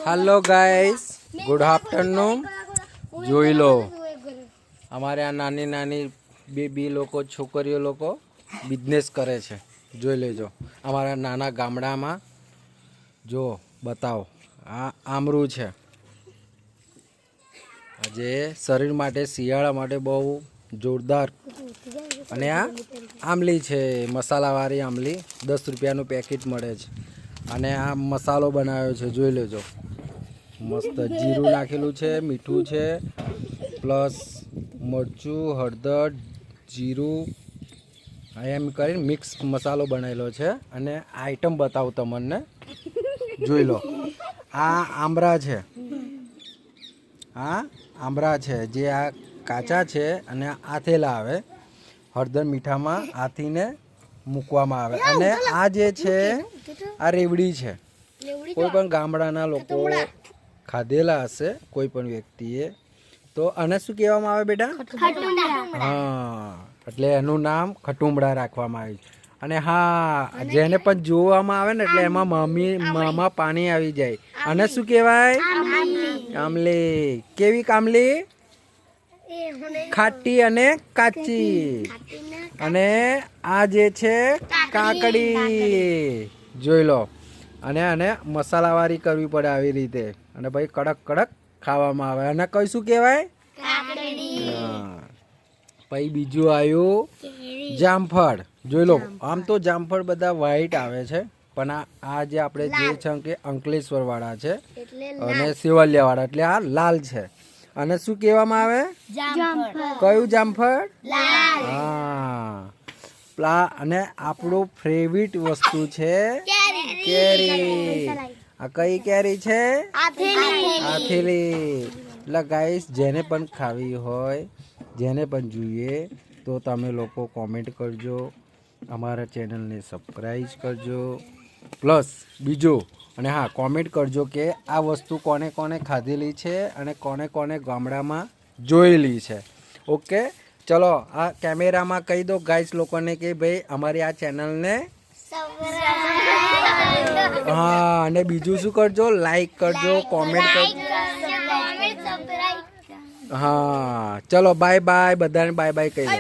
Hello guys, good afternoon. જોઈ લો અમારે આ નાની નાની બેબી લોકો છોકરીઓ લોકો બિઝનેસ કરે છે. જોઈ લેજો અમારા નાના ગામડામાં. જો બતાવો, આ આમરું છે. આજે શરીર માટે શિયાળા માટે બહુ જોરદાર. અને આ આમલી છે, મસાલાવાળી આમલી. 10 રૂપિયાનું પેકેટ મળે છે. અને આ મસાલો બનાવ્યો છે, જોઈ લેજો. મસ્ત જીરું નાખેલું છે, મીઠું છે, પ્લસ મરચું, હળદર, જીરું એમ કરીને મિક્સ મસાલો બનાવેલો છે. અને આઈટમ બતાવું તમને, જોઈ લો. આ આંબરા છે, આ આંબરા છે જે આ કાચા છે અને આથેલા આવે. હળદર મીઠામાં આથીને મૂકવામાં આવે. અને આ જે છે આ રેવડી છે. કોઈ પણ ગામડાના લોકો ખાધેલા હશે કોઈ પણ વ્યક્તિએ. તો આને શું કહેવામાં આવે બેટા? હા, એટલે એનું નામ ખટુંબડા રાખવામાં આવ્યું. અને હા, જેને પણ જોવામાં આવે ને એટલે એમાં મામા પાણી આવી જાય. અને શું કહેવાય? આમલી. કેવી આમલી? ખાટી અને કાચી. અને આ જે છે કાકડી, જોઈ લો. અને આને મસાલાવાળી કરવી પડે આવી રીતે. અને ભાઈ કડક કડક ખાવામાં આવે. અને કઈ શું કહેવાય? પછી બીજું આવ્યું જામફળ. જોઈ લો. આમ તો જામફળ બધા વ્હાઈટ આવે છે, પણ આ જે આપણે જે છે કે અંકલેશ્વર વાળા છે અને સેવલિયા વાળા, એટલે આ લાલ છે. અને શું કહેવામાં આવે? કયું જામફળ? હા. અને આપણું ફેવરિટ વસ્તુ છે કેરી. આ કઈ કેરી છે? આથેલી. એટલે ગાઈસ, જેને પણ ખાવી હોય, જેને પણ જોઈએ તો તમે લોકો કોમેન્ટ કરજો, અમારા ચેનલને સબસ્ક્રાઈબ કરજો. પ્લસ બીજું, અને હા, કોમેન્ટ કરજો કે આ વસ્તુ કોને કોને ખાધેલી છે અને કોને કોને ગામડામાં જોયેલી છે. ઓકે, ચલો આ કેમેરામાં કહી દો ગાઈસ લોકોને કે ભાઈ અમારી આ ચેનલને હા, અને બીજું શું કરજો? લાઈક કરજો, કોમેન્ટ કરજો. હા, ચલો બાય બાય. બધાને બાય બાય કહી દો.